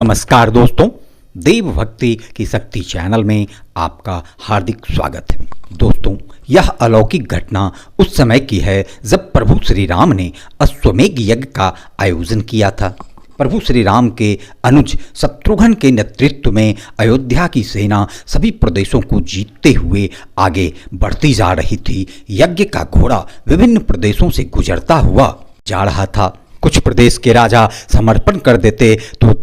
नमस्कार दोस्तों, देव भक्ति की शक्ति चैनल में आपका हार्दिक स्वागत है। दोस्तों, यह अलौकिक घटना उस समय की है जब प्रभु श्री राम ने अश्वमेघ यज्ञ का आयोजन किया था। प्रभु श्री राम के अनुज शत्रुघ्न के नेतृत्व में अयोध्या की सेना सभी प्रदेशों को जीतते हुए आगे बढ़ती जा रही थी। यज्ञ का घोड़ा विभिन्न प्रदेशों से गुजरता हुआ जा रहा था। कुछ प्रदेश के राजा समर्पण कर देते तो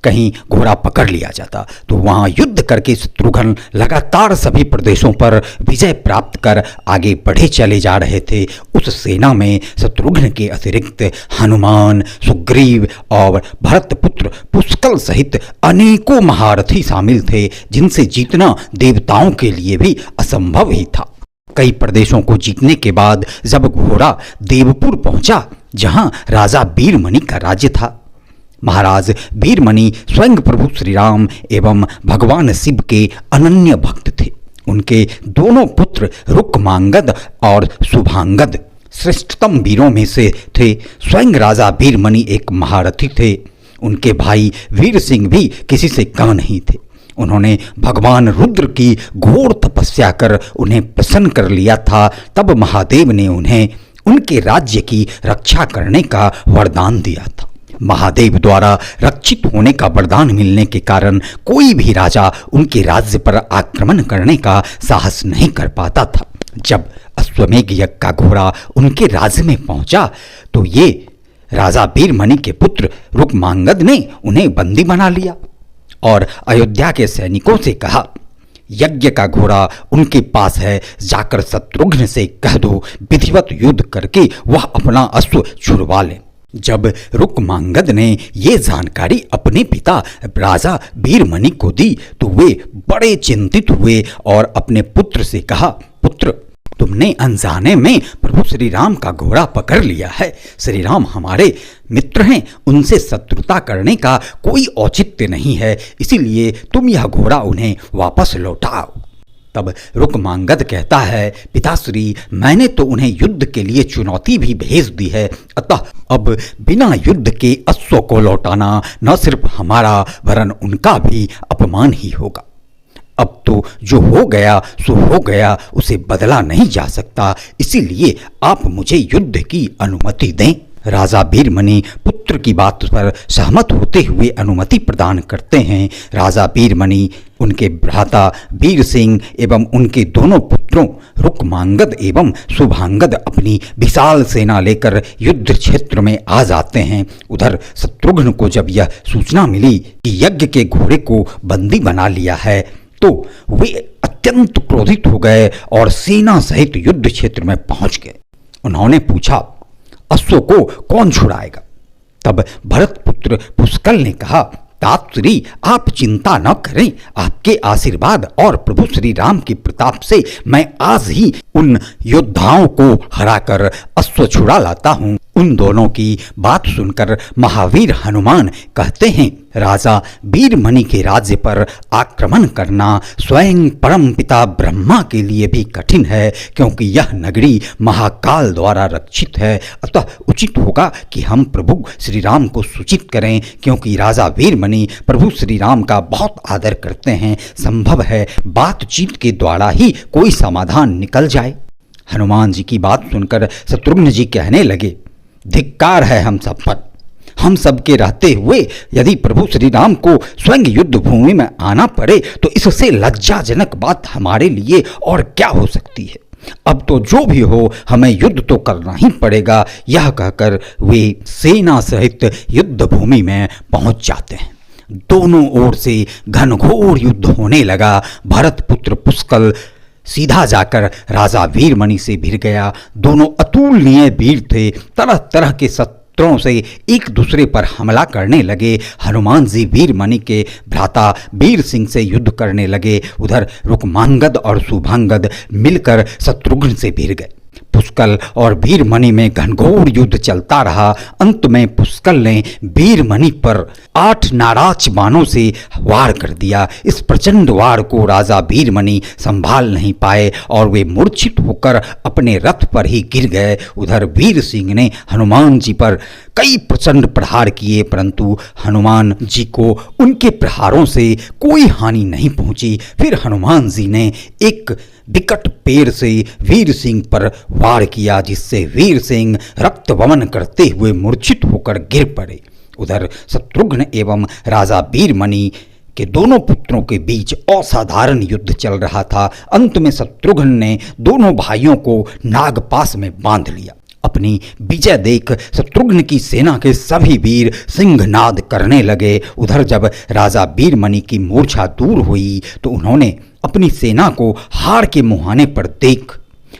कहीं घोड़ा पकड़ लिया जाता, तो वहां युद्ध करके शत्रुघ्न लगातार सभी प्रदेशों पर विजय प्राप्त कर आगे बढ़े चले जा रहे थे। उस सेना में शत्रुघ्न के अतिरिक्त हनुमान, सुग्रीव और भरतपुत्र पुष्कल सहित अनेकों महारथी शामिल थे, जिनसे जीतना देवताओं के लिए भी असंभव ही था। कई प्रदेशों को जीतने के बाद जब घोड़ा देवपुर पहुंचा, जहां राजा वीरमणि का राज्य था, महाराज वीरमणि स्वयं प्रभु श्री राम एवं भगवान शिव के अनन्य भक्त थे। उनके दोनों पुत्र रुक्मांगद और शुभांगद श्रेष्ठतम वीरों में से थे। स्वयं राजा वीरमणि एक महारथी थे। उनके भाई वीर सिंह भी किसी से कम नहीं थे। उन्होंने भगवान रुद्र की घोर तपस्या कर उन्हें प्रसन्न कर लिया था। तब महादेव ने उन्हें उनके राज्य की रक्षा करने का वरदान दिया था। महादेव द्वारा रक्षित होने का वरदान मिलने के कारण कोई भी राजा उनके राज्य पर आक्रमण करने का साहस नहीं कर पाता था। जब अश्वमेघ यज्ञ का घोड़ा उनके राज्य में पहुंचा तो ये राजा वीरमणि के पुत्र रुक्मांगद ने उन्हें बंदी बना लिया और अयोध्या के सैनिकों से कहा, यज्ञ का घोड़ा उनके पास है, जाकर शत्रुघ्न से कह दो विधिवत युद्ध करके वह अपना अश्व छुड़वा ले। जब रुक्मांगद ने ये जानकारी अपने पिता राजा वीरमणि को दी तो वे बड़े चिंतित हुए और अपने पुत्र से कहा, पुत्र, तुमने अनजाने में प्रभु श्री राम का घोड़ा पकड़ लिया है। श्री राम हमारे मित्र हैं, उनसे शत्रुता करने का कोई औचित्य नहीं है, इसीलिए तुम यह घोड़ा उन्हें वापस लौटाओ। तब रुक्मांगद कहता है, पिताश्री, मैंने तो उन्हें युद्ध के लिए चुनौती भी भेज दी है, अतः अब बिना युद्ध के अश्व को लौटाना न सिर्फ हमारा वरन उनका भी अपमान ही होगा। अब तो जो हो गया सो हो गया, उसे बदला नहीं जा सकता, इसीलिए आप मुझे युद्ध की अनुमति दें। राजा वीरमणि पुत्र की बात पर सहमत होते हुए अनुमति प्रदान करते हैं। राजा वीरमणि, उनके भ्राता वीर सिंह एवं उनके दोनों पुत्रों रुक्मांगद एवं शुभांगद अपनी विशाल सेना लेकर युद्ध क्षेत्र में आ जाते हैं। उधर शत्रुघ्न को जब यह सूचना मिली कि यज्ञ के घोड़े को बंदी बना लिया है तो वे अत्यंत क्रोधित हो गए और सेना सहित युद्ध क्षेत्र में पहुंच गए। उन्होंने पूछा, अश्व को कौन छुड़ाएगा? तब भरतपुत्र पुष्कल ने कहा, तातश्री, आप चिंता न करें, आपके आशीर्वाद और प्रभु श्री राम के प्रताप से मैं आज ही उन योद्धाओं को हराकर अश्व छुड़ा लाता हूँ। उन दोनों की बात सुनकर महावीर हनुमान कहते हैं, राजा वीरमणि के राज्य पर आक्रमण करना स्वयं परम पिता ब्रह्मा के लिए भी कठिन है, क्योंकि यह नगरी महाकाल द्वारा रक्षित है। अतः उचित होगा कि हम प्रभु श्री राम को सूचित करें, क्योंकि राजा वीरमणि प्रभु श्री राम का बहुत आदर करते हैं। संभव है बातचीत के द्वारा ही कोई समाधान निकल जाए। हनुमान जी की बात सुनकर शत्रुघ्न जी कहने लगे, धिक्कार है हम सब पर। हम सबके रहते हुए यदि प्रभु श्री राम को स्वयं युद्ध भूमि में आना पड़े तो इससे लज्जाजनक बात हमारे लिए और क्या हो सकती है। अब तो जो भी हो, हमें युद्ध तो करना ही पड़ेगा। यह कहकर वे सेना सहित युद्ध भूमि में पहुंच जाते हैं। दोनों ओर से घनघोर युद्ध होने लगा। भरतपुत्र पुष्कल सीधा जाकर राजा वीरमणि से भिड़ गया। दोनों अतुलनीय वीर थे, तरह तरह के शस्त्रों से एक दूसरे पर हमला करने लगे। हनुमान जी वीरमणि के भ्राता वीर सिंह से युद्ध करने लगे। उधर रुक्मांगद और शुभांगद मिलकर शत्रुघ्न से भिड़ गए। पुष्कल और वीरमणि में घनघोर युद्ध चलता रहा। अंत में पुष्कल ने वीरमणि पर 8 नाराज बाणों से वार कर दिया। इस प्रचंड वार को राजा वीरमणि संभाल नहीं पाए और वे मूर्छित होकर अपने रथ पर ही गिर गए। उधर वीर सिंह ने हनुमान जी पर कई प्रचंड प्रहार किए, परंतु हनुमान जी को उनके प्रहारों से कोई हानि नहीं पहुंची। फिर हनुमान जी ने एक विकट पेड़ से वीर सिंह पर वार किया, जिससे वीर सिंह रक्त वमन करते हुए मूर्छित होकर गिर पड़े। उधर शत्रुघ्न एवं राजा वीरमणि के दोनों पुत्रों के बीच असाधारण युद्ध चल रहा था। अंत में शत्रुघ्न ने दोनों भाइयों को नागपाश में बांध लिया। अपनी विजय देख शत्रुघ्न की सेना के सभी वीर सिंहनाद करने लगे। उधर जब राजा वीरमणि की मूर्छा दूर हुई तो उन्होंने अपनी सेना को हार के मुहाने पर देख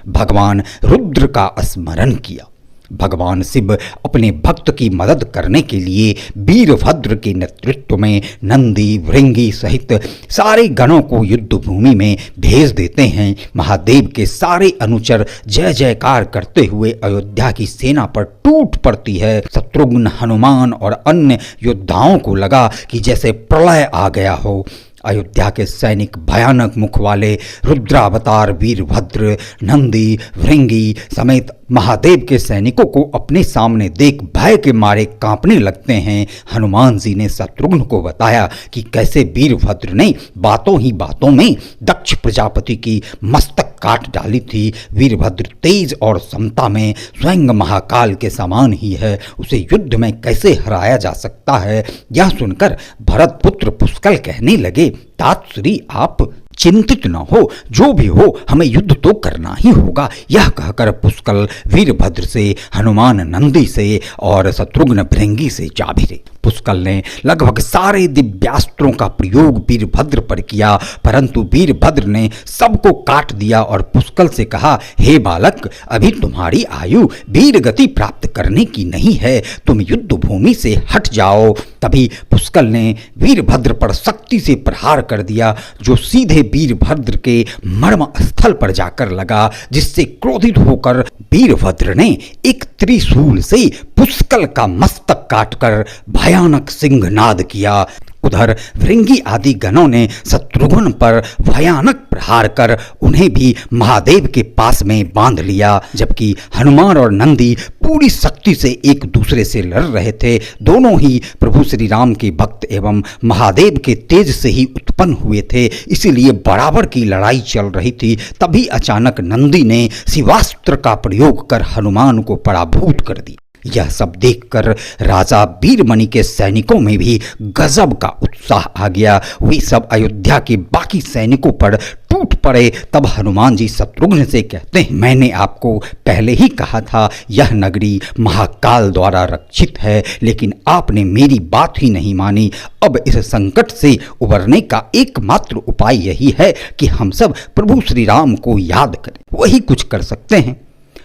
भगवान रुद्र का स्मरण किया। भगवान शिव अपने भक्त की मदद करने के लिए वीरभद्र के नेतृत्व में नंदी भृंगी सहित सारे गणों को युद्ध भूमि में भेज देते हैं। महादेव के सारे अनुचर जय जयकार करते हुए अयोध्या की सेना पर टूट पड़ती है। शत्रुघ्न, हनुमान और अन्य योद्धाओं को लगा कि जैसे प्रलय आ गया हो। अयोध्या के सैनिक भयानक मुख वाले रुद्रावतार वीरभद्र, नंदी, भृंगी समेत महादेव के सैनिकों को अपने सामने देख भय के मारे कांपने लगते हैं। हनुमान जी ने शत्रुघ्न को बताया कि कैसे वीरभद्र ने बातों ही बातों में दक्ष प्रजापति की मस्तक काट डाली थी। वीरभद्र तेज और समता में स्वयं महाकाल के समान ही है, उसे युद्ध में कैसे हराया जा सकता है। यह सुनकर भरत पुत्र पुष्कल कहने लगे, तात श्री आप चिंतित न हो, जो भी हो हमें युद्ध तो करना ही होगा। यह कहकर पुष्कल वीरभद्र से, हनुमान नंदी से और शत्रुघ्न भृंगी से जा भिड़े। पुष्कल ने लगभग सारे दिव्यास्त्रों का प्रयोग वीरभद्र पर किया, परंतु वीरभद्र ने सबको काट दिया और पुष्कल से कहा, हे बालक, अभी तुम्हारी आयु वीर गति प्राप्त करने की नहीं है, तुम युद्ध भूमि से हट जाओ। तभी पुष्कल ने वीरभद्र पर शक्ति से प्रहार कर दिया, जो सीधे वीरभद्र के मर्म स्थल पर जाकर लगा, जिससे क्रोधित होकर वीरभद्र ने एक त्रिशूल से पुष्कल का मस्तक काटकर भयानक सिंहनाद किया। उधर भृंगी आदि गणों ने शत्रुघ्न पर भयानक प्रहार कर उन्हें भी महादेव के पास में बांध लिया, जबकि हनुमान और नंदी पूरी शक्ति से एक दूसरे से लड़ रहे थे। दोनों ही प्रभु श्री राम के भक्त एवं महादेव के तेज से ही उत्पन्न हुए थे, इसीलिए बराबर की लड़ाई चल रही थी। तभी अचानक नंदी ने शिवास्त्र का प्रयोग कर हनुमान को पराभूत कर दिया। यह सब देखकर राजा वीरमणि के सैनिकों में भी गजब का उत्साह आ गया। वे सब अयोध्या के बाकी सैनिकों पर टूट पड़े। तब हनुमान जी शत्रुघ्न से कहते हैं, मैंने आपको पहले ही कहा था यह नगरी महाकाल द्वारा रक्षित है, लेकिन आपने मेरी बात ही नहीं मानी। अब इस संकट से उबरने का एकमात्र उपाय यही है कि हम सब प्रभु श्री राम को याद करें, वही कुछ कर सकते हैं।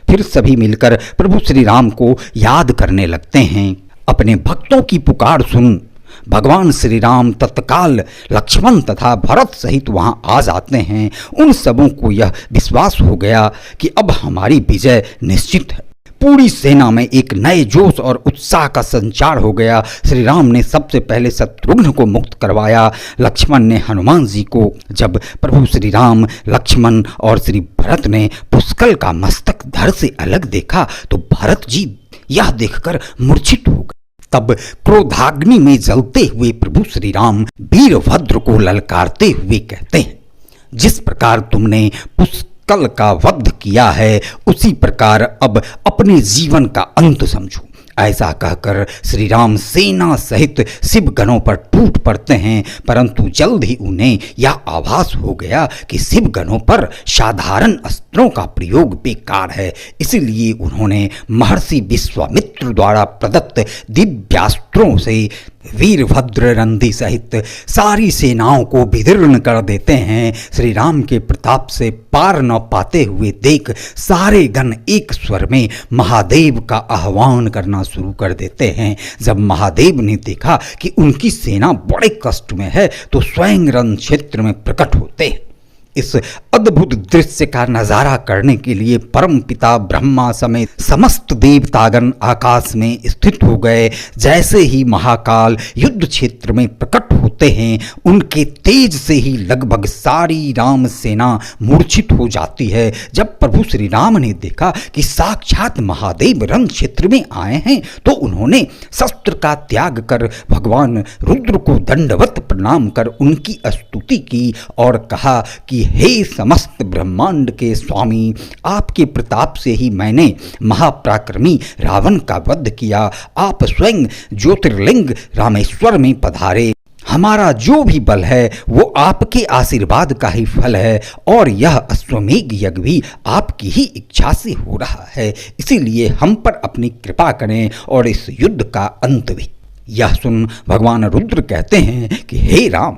फिर सभी मिलकर प्रभु श्री राम को याद करने लगते हैं। अपने भक्तों की पुकार सुन भगवान श्री राम तत्काल लक्ष्मण तथा भरत सहित वहां आ जाते हैं। उन सबों को यह विश्वास हो गया कि अब हमारी विजय निश्चित है। पूरी सेना में एक नए जोश और उत्साह का संचार हो गया। श्री राम ने सबसे पहले शत्रुघ्न को मुक्त करवाया। लक्ष्मण ने हनुमान जी को। जब प्रभु श्री राम, लक्ष्मण और श्री भरत ने पुष्कल का मस्तक धड़ से अलग देखा तो भरत जी यह देखकर मूर्छित हो गए। तब क्रोधाग्नि में जलते हुए प्रभु श्री राम वीरभद्र को ललकारते हुए कहते हैं, जिस प्रकार तुमने पुष्कल का वध किया है, उसी प्रकार अब अपने जीवन का अंत समझो। ऐसा कहकर श्री राम सेना सहित शिव गणों पर टूट पड़ते हैं, परंतु जल्द ही उन्हें यह आभास हो गया कि शिव गणों पर साधारण अस्त्रों का प्रयोग बेकार है। इसलिए उन्होंने महर्षि विश्वामित्र द्वारा प्रदत्त दिव्यास्त्रों से वीरभद्र, नंदी सहित सारी सेनाओं को विदीर्ण कर देते हैं। श्री राम के प्रताप से पार न पाते हुए देख सारे गण एक स्वर में महादेव का आह्वान करना शुरू कर देते हैं। जब महादेव ने देखा कि उनकी सेना बड़े कष्ट में है तो स्वयं रण क्षेत्र में प्रकट होते हैं। इस अद्भुत दृश्य का नजारा करने के लिए परमपिता ब्रह्मा समेत समस्त देवतागण आकाश में स्थित हो गए। जैसे ही महाकाल युद्ध क्षेत्र में प्रकट होते हैं, उनके तेज से ही लगभग सारी राम सेना मूर्छित हो जाती है। जब प्रभु श्री राम ने देखा कि साक्षात महादेव रण क्षेत्र में आए हैं, तो उन्होंने शस्त्र का त्याग कर भगवान रुद्र को दंडवत प्रणाम कर उनकी स्तुति की और कहा कि हे समस्त ब्रह्मांड के स्वामी, आपके प्रताप से ही मैंने महापराक्रमी रावण का वध किया। आप स्वयं ज्योतिर्लिंग रामेश्वर में पधारे। हमारा जो भी बल है वो आपके आशीर्वाद का ही फल है और यह अश्वमेघ यज्ञ भी आपकी ही इच्छा से हो रहा है। इसीलिए हम पर अपनी कृपा करें और इस युद्ध का अंत भी। यह सुन भगवान रुद्र कहते हैं कि हे राम,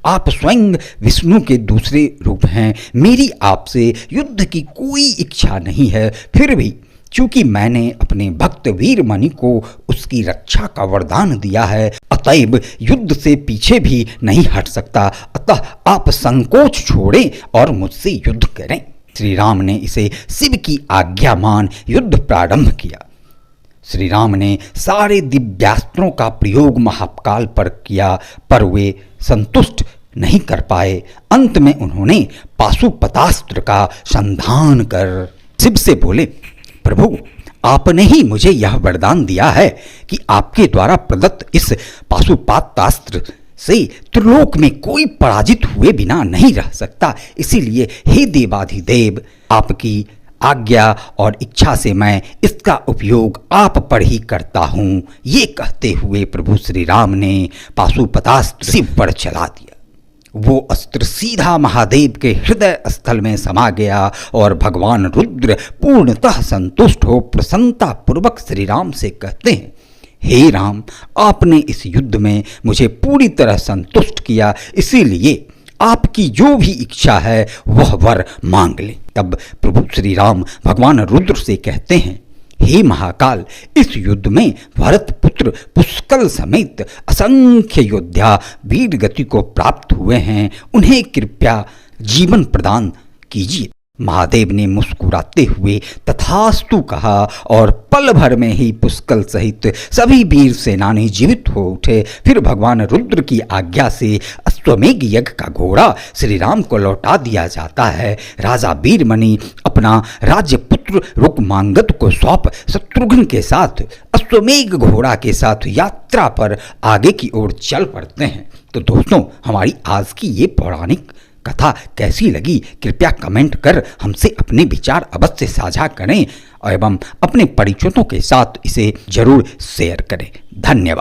आप स्वयं विष्णु के दूसरे रूप हैं। मेरी आपसे युद्ध की कोई इच्छा नहीं है, फिर भी चूंकि मैंने अपने भक्त वीरमणि को उसकी रक्षा का वरदान दिया है, अतएव युद्ध से पीछे भी नहीं हट सकता। अतः आप संकोच छोड़ें और मुझसे युद्ध करें। श्री राम ने इसे शिव की आज्ञा मान युद्ध प्रारंभ किया। श्री राम ने सारे दिव्यास्त्रों का प्रयोग महाकाल पर किया, पर वे संतुष्ट नहीं कर पाए। अंत में उन्होंने पाशुपतास्त्र का संधान कर शिव से बोले, प्रभु, आपने ही मुझे यह वरदान दिया है कि आपके द्वारा प्रदत्त इस पाशुपतास्त्र से त्रिलोक में कोई पराजित हुए बिना नहीं रह सकता। इसीलिए हे देवाधिदेव, आपकी आज्ञा और इच्छा से मैं इसका उपयोग आप पर ही करता हूँ। ये कहते हुए प्रभु श्री राम ने पाशुपतास्त्र शिव पर चला दिया। वो अस्त्र सीधा महादेव के हृदय स्थल में समा गया और भगवान रुद्र पूर्णतः संतुष्ट हो प्रसन्नता पूर्वक श्री राम से कहते हैं, हे राम, आपने इस युद्ध में मुझे पूरी तरह संतुष्ट किया, इसीलिए आपकी जो भी इच्छा है वह वर मांग ले। तब प्रभु श्री राम भगवान रुद्र से कहते हैं, हे महाकाल, इस युद्ध में भरत पुत्र पुष्कल समेत असंख्य योद्धा वीर गति को प्राप्त हुए हैं, उन्हें कृपया जीवन प्रदान कीजिए। महादेव ने मुस्कुराते हुए तथास्तु कहा और पल भर में ही पुष्कल सहित सभी वीर सेनानी जीवित हो उठे। फिर भगवान रुद्र की आज्ञा से अश्वमेघ यज्ञ का घोड़ा श्री राम को लौटा दिया जाता है। राजा वीरमणि अपना राज्य पुत्र रुक्मांगद को सौंप शत्रुघ्न के साथ अश्वमेघ घोड़ा के साथ यात्रा पर आगे की ओर चल पड़ते हैं। तो दोस्तों, हमारी आज की ये पौराणिक कथा कैसी लगी, कृपया कमेंट कर हमसे अपने विचार अवश्य साझा करें एवं अपने परिचितों के साथ इसे जरूर शेयर करें। धन्यवाद।